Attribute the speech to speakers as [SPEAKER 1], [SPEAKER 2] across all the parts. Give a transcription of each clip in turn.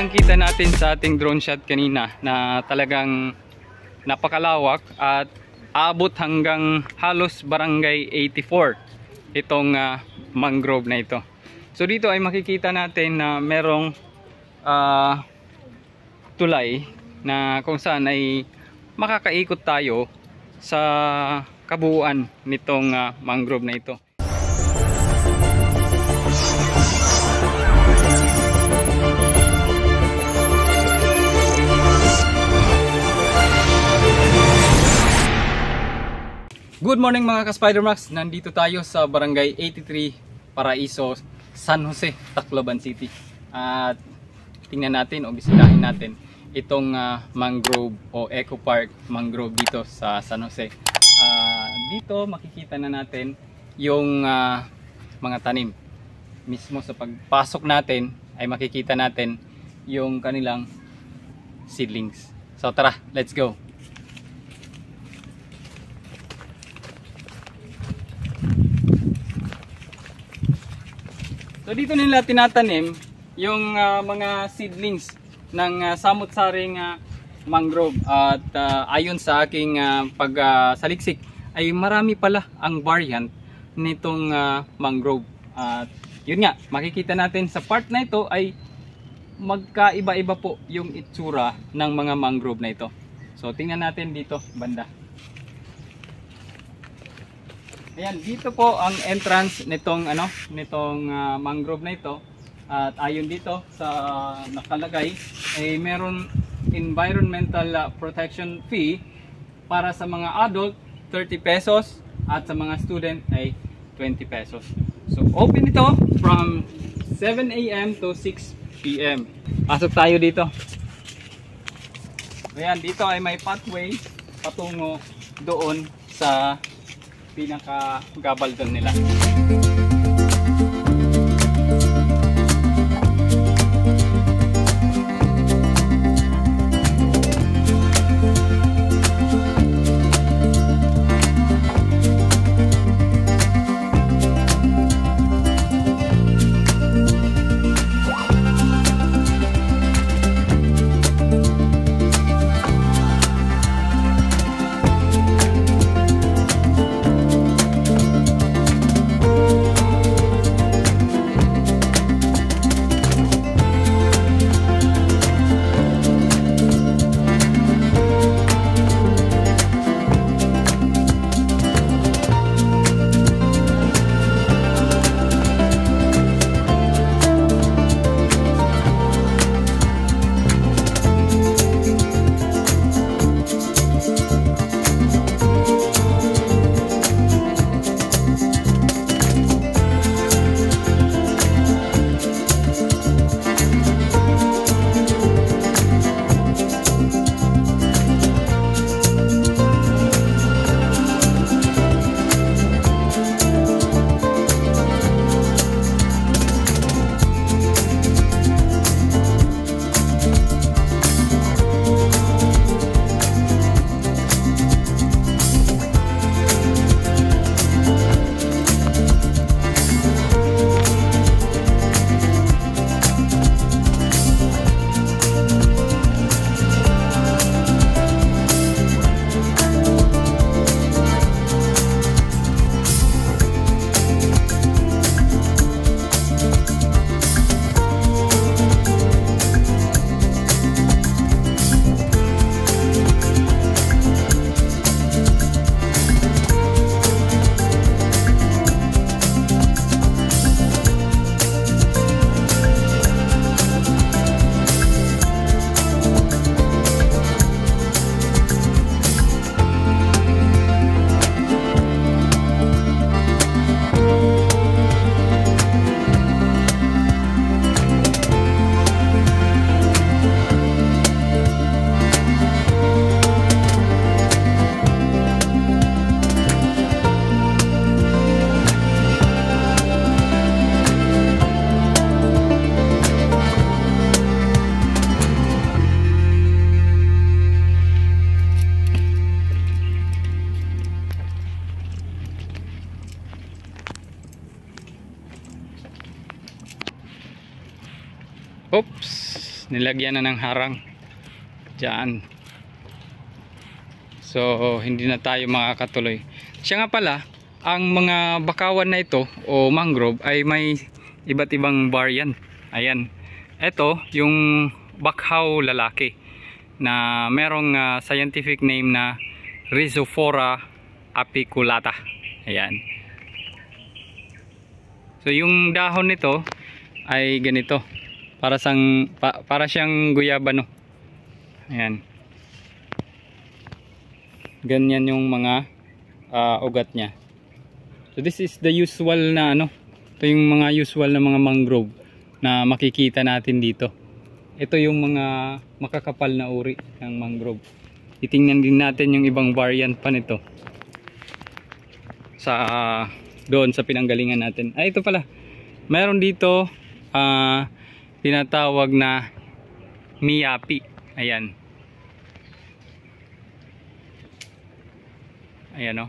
[SPEAKER 1] kitang-kita natin sa ating drone shot kanina na talagang napakalawak at aabot hanggang halos barangay 84 itong mangrove na ito. So dito ay makikita natin na merong tulay na kung saan ay makakaikot tayo sa kabuuan nitong mangrove na ito. Good morning mga ka-Spidermax! Nandito tayo sa Barangay 83, Paraiso, San Jose, Tacloban City. At tingnan natin o bisitahin natin itong mangrove o eco park mangrove dito sa San Jose. Dito makikita na natin yung mga tanim. Mismo sa pagpasok natin ay makikita natin yung kanilang seedlings. So tara, let's go! So dito nila tinatanim yung mga seedlings ng samot-saring mangrove at ayon sa aking pagsaliksik ay marami pala ang variant nitong mangrove. At yun nga, makikita natin sa part na ito ay magkaiba-iba po yung itsura ng mga mangrove na ito. So tingnan natin dito banda. Ayan, dito po ang entrance nitong mangrove na ito. At ayon dito sa nakalagay ay meron environmental protection fee para sa mga adult 30 pesos at sa mga student ay 20 pesos. So open ito from 7 AM to 6 PM. Pasok tayo dito. Ayan, dito ay may pathway patungo doon sa pinaka gabaldon nila. nilagyan na ng harang dyan. So hindi na tayo makakatuloy. Siya nga pala, ang mga bakawan na ito o mangrove ay may iba't ibang variant. Ayan, ito yung bakhaw lalaki na merong scientific name na Rhizophora apiculata. Ayan. So yung dahon nito ay ganito, para siyang guyabano. Ayan. Ganyan yung mga ugat niya. So this is the usual na ito yung mga usual na mga mangrove na makikita natin dito. Ito yung mga makakapal na uri ng mangrove. Titingnan din natin yung ibang variant pa nito sa doon sa pinanggalingan natin. Ito pala. Meron dito tinatawag na miyapi. Ayan. Ayan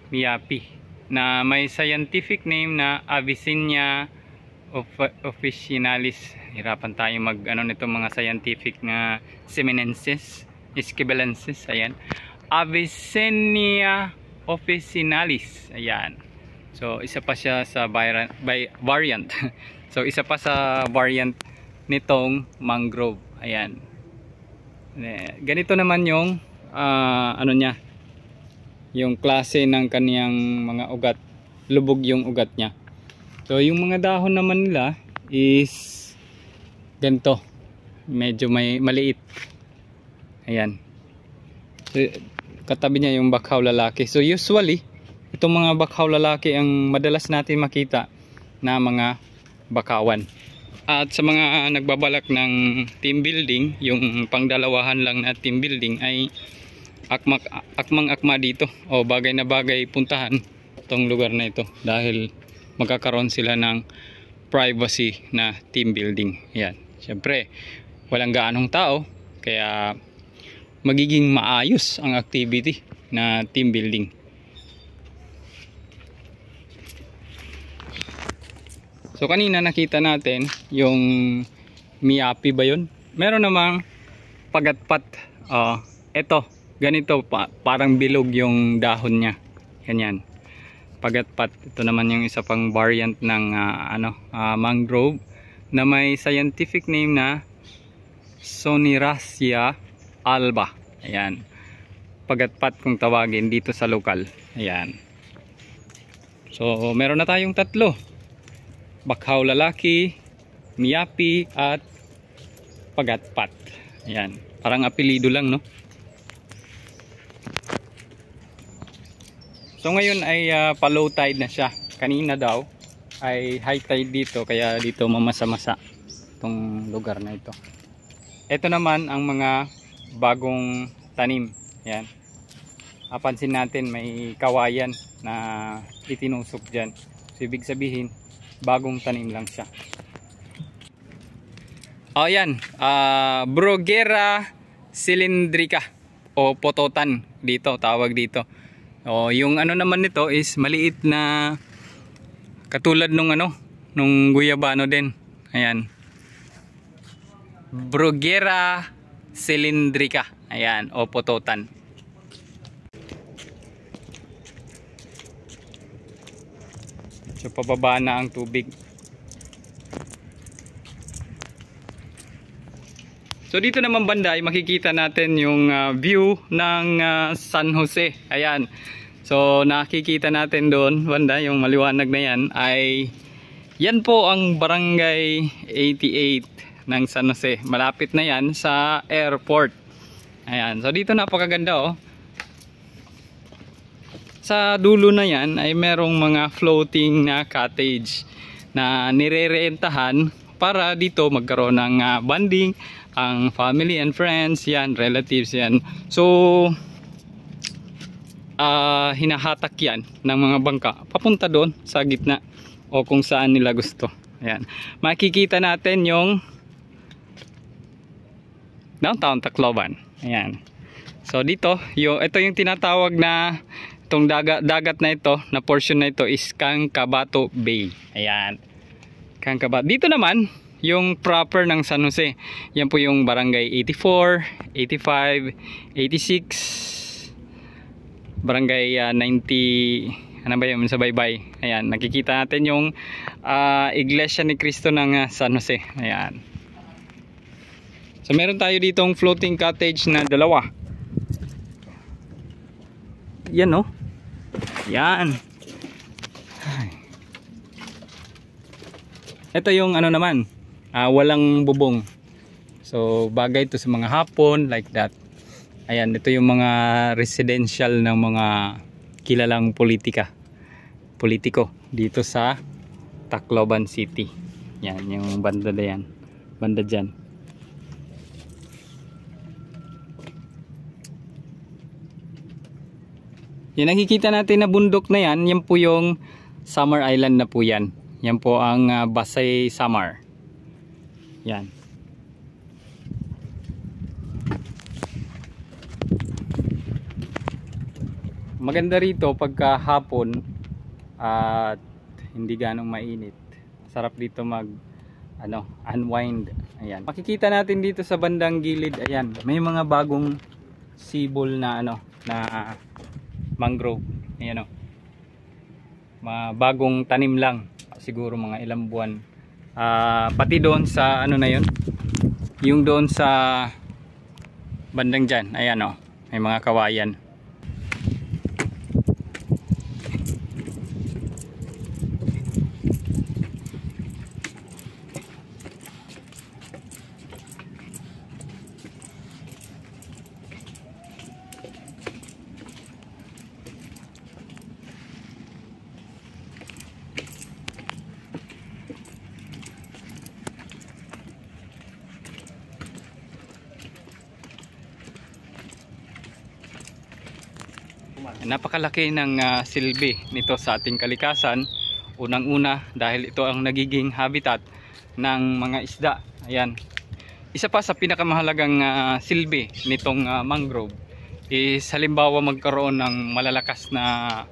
[SPEAKER 1] miyapi na may scientific name na Avicennia officinalis. Hirapan tayo mag nito mga scientific na seminensis, esquivalensis. Ayan. Avicennia officinalis. Ayan. So isa pa siya sa variant. So isa pa sa variant nitong mangrove. Ayan. Ganito naman yung niya. Yung klase ng kaniyang mga ugat. Lubog yung ugat niya. So yung mga dahon naman nila is ganito, medyo maliit. Ayan. So, katabi niya yung bakhaw lalaki. So usually itong mga bakhaw lalaki ang madalas natin makita na mga bakawan. At sa mga nagbabalak ng team building, yung pangdalawahan lang na team building ay akmang-akma dito o bagay na bagay puntahan itong lugar na ito dahil magkakaroon sila ng privacy na team building. Yan. Siyempre, walang gaanong tao kaya magiging maayos ang activity na team building. So kanina nakita natin yung miyapi ba yun? Meron namang pagatpat. Ito, ganito parang bilog yung dahon niya. Ganyan. Pagatpat. Ito naman yung isa pang variant ng mangrove na may scientific name na Soneracia alba. Ayan. Pagatpat kung tawagin dito sa lokal. Ayan. So meron na tayong tatlo. Bakhaw lalaki, miyapi at pagatpat. Ayan. Parang apelido lang, no? So ngayon ay pa-low tide na siya. Kanina daw ay high tide dito kaya dito mamasa-masa itong lugar na ito. Ito naman ang mga bagong tanim. Ayan. Pansin natin may kawayan na itinusok dyan. So ibig sabihin bagong tanim lang siya. Ayan. Bruguera cylindrica o pototan dito, tawag dito. Yung naman nito is maliit na katulad nung guyabano din. Ayan. Bruguera cylindrica. Ayan, o pototan. So pababa na ang tubig. So dito naman banda ay makikita natin yung view ng San Jose. Ayan. So nakikita natin doon banda yung maliwanag na yan ay yan po ang barangay 88 ng San Jose. Malapit na yan sa airport. Ayan. So dito napakaganda Sa dulo na yan ay merong mga floating na cottage na nire-rentahan para dito magkaroon ng bonding ang family and friends yan, relatives yan. So hinahatak yan ng mga bangka papunta doon sa gitna o kung saan nila gusto. Ayan. Makikita natin yung downtown Tacloban. Ayan. So dito, ito yung tinatawag na itong dagat na ito, na portion na ito is Cancabato Bay. Ayan. Cancabato. Dito naman, yung proper ng San Jose. Yan po yung barangay 84, 85, 86, barangay 90, ano ba yun, sa baybay. Ayan, nakikita natin yung Iglesia ni Cristo ng San Jose. Ayan. So meron tayo ditong floating cottage na dalawa. Yan, no? Yan. Ito yung ano naman, walang bubong. So bagay ito sa mga hapon like that. Ayan, ito yung mga residential ng mga kilalang politiko dito sa Tacloban City. Yan, yung banda na yan. Banda dyan. Yung nakikita natin na bundok na yan, yan po yung Summer Island na po yan. Yan po ang Basay Samar. Yan. Maganda rito pagka hapon at hindi ganong mainit. Sarap dito mag unwind. Ayan. Makikita natin dito sa bandang gilid, ayan, may mga bagong sibol na na mangrove. Ayan, bagong tanim lang. Siguro mga ilang buwan. Pati doon sa na yun, yung doon sa bandang dyan, ayan may mga kawayan. Napakalaki ng silbi nito sa ating kalikasan. Unang-una dahil ito ang nagiging habitat ng mga isda. Ayan. Isa pa sa pinakamahalagang silbi nitong mangrove is halimbawa magkaroon ng malalakas na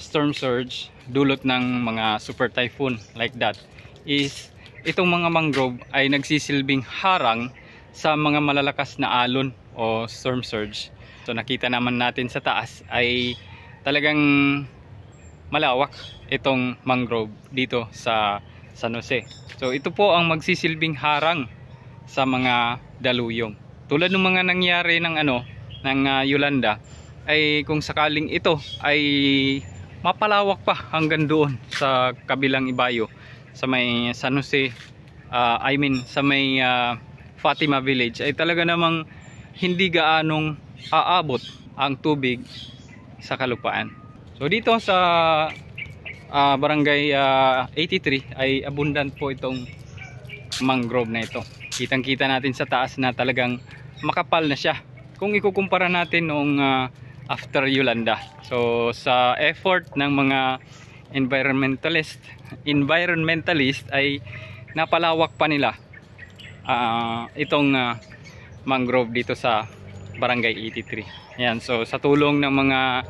[SPEAKER 1] storm surge dulot ng mga super typhoon like that, is itong mga mangrove ay nagsisilbing harang sa mga malalakas na alon o storm surge. So nakita naman natin sa taas ay talagang malawak itong mangrove dito sa San Jose. So ito po ang magsisilbing harang sa mga daluyong. Tulad ng mga nangyari ng Yolanda, ay kung sakaling ito ay mapalawak pa hanggang doon sa kabilang ibayo sa may San Jose, sa may Fatima Village, ay talaga namang hindi gaanong aabot ang tubig sa kalupaan. So dito sa barangay 83 ay abundant po itong mangrove na ito. Kitang kita natin sa taas na talagang makapal na siya kung ikukumpara natin noong after Yolanda. So sa effort ng mga environmentalist ay napalawak pa nila itong mangrove dito sa barangay 83. Ayan, so sa tulong ng mga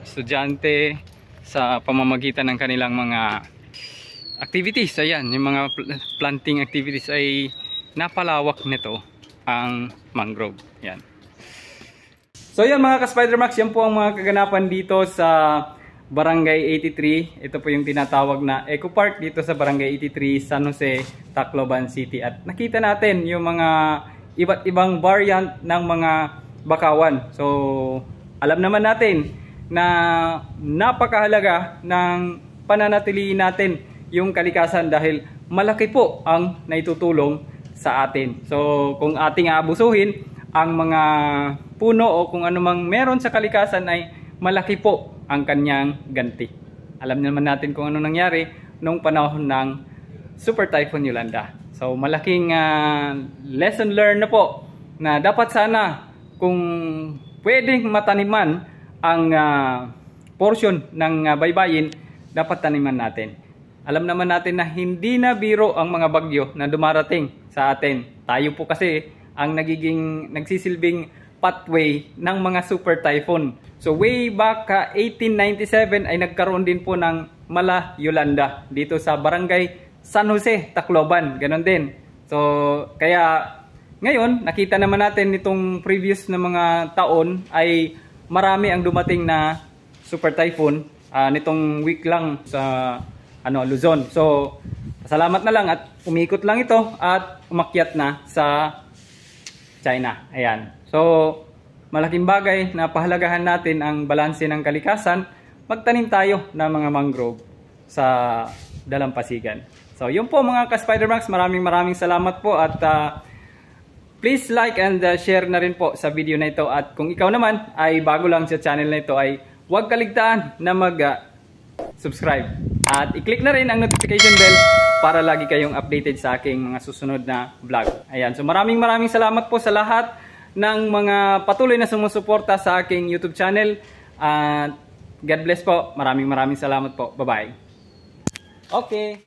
[SPEAKER 1] estudyante sa pamamagitan ng kanilang mga activities, ayan, yung mga planting activities, ay napalawak nito ang mangrove. Ayan. So yan mga ka-Spidermax, yan po ang mga kaganapan dito sa barangay 83. Ito po yung tinatawag na Eco Park dito sa barangay 83, San Jose, Tacloban City. At nakita natin yung mga iba't ibang variant ng mga bakawan. So alam naman natin na napakahalaga ng pananatilihin natin yung kalikasan dahil malaki po ang naitutulong sa atin. So kung ating aabusuhin ang mga puno o kung anumang meron sa kalikasan, ay malaki po ang kanyang ganti. Alam naman natin kung ano nangyari nung panahon ng Super Typhoon Yolanda. So malaking lesson learned na po na dapat sana kung pwedeng mataniman ang portion ng baybayin, dapat taniman natin. Alam naman natin na hindi na biro ang mga bagyo na dumarating sa atin. Tayo po kasi ang nagsisilbing pathway ng mga super typhoon. So way back 1897 ay nagkaroon din po ng Mala Yolanda dito sa barangay San Jose, Tacloban, ganon din. So kaya ngayon nakita naman natin nitong previous na mga taon ay marami ang dumating na super typhoon nitong week lang sa Luzon. So salamat na lang at umikot lang ito at umakyat na sa China. Ayan. So malaking bagay na pahalagahan natin ang balanse ng kalikasan. Magtanim tayo ng mga mangrove sa dalampasigan. So yun po mga ka-Spidermax, maraming salamat po at please like and share na rin po sa video na ito. At kung ikaw naman ay bago lang sa channel na ito ay huwag kaligtaan na mag-subscribe. At i-click na rin ang notification bell para lagi kayong updated sa aking mga susunod na vlog. Ayan, so maraming salamat po sa lahat ng mga patuloy na sumusuporta sa aking YouTube channel. At God bless po. Maraming salamat po. Bye-bye. Okay.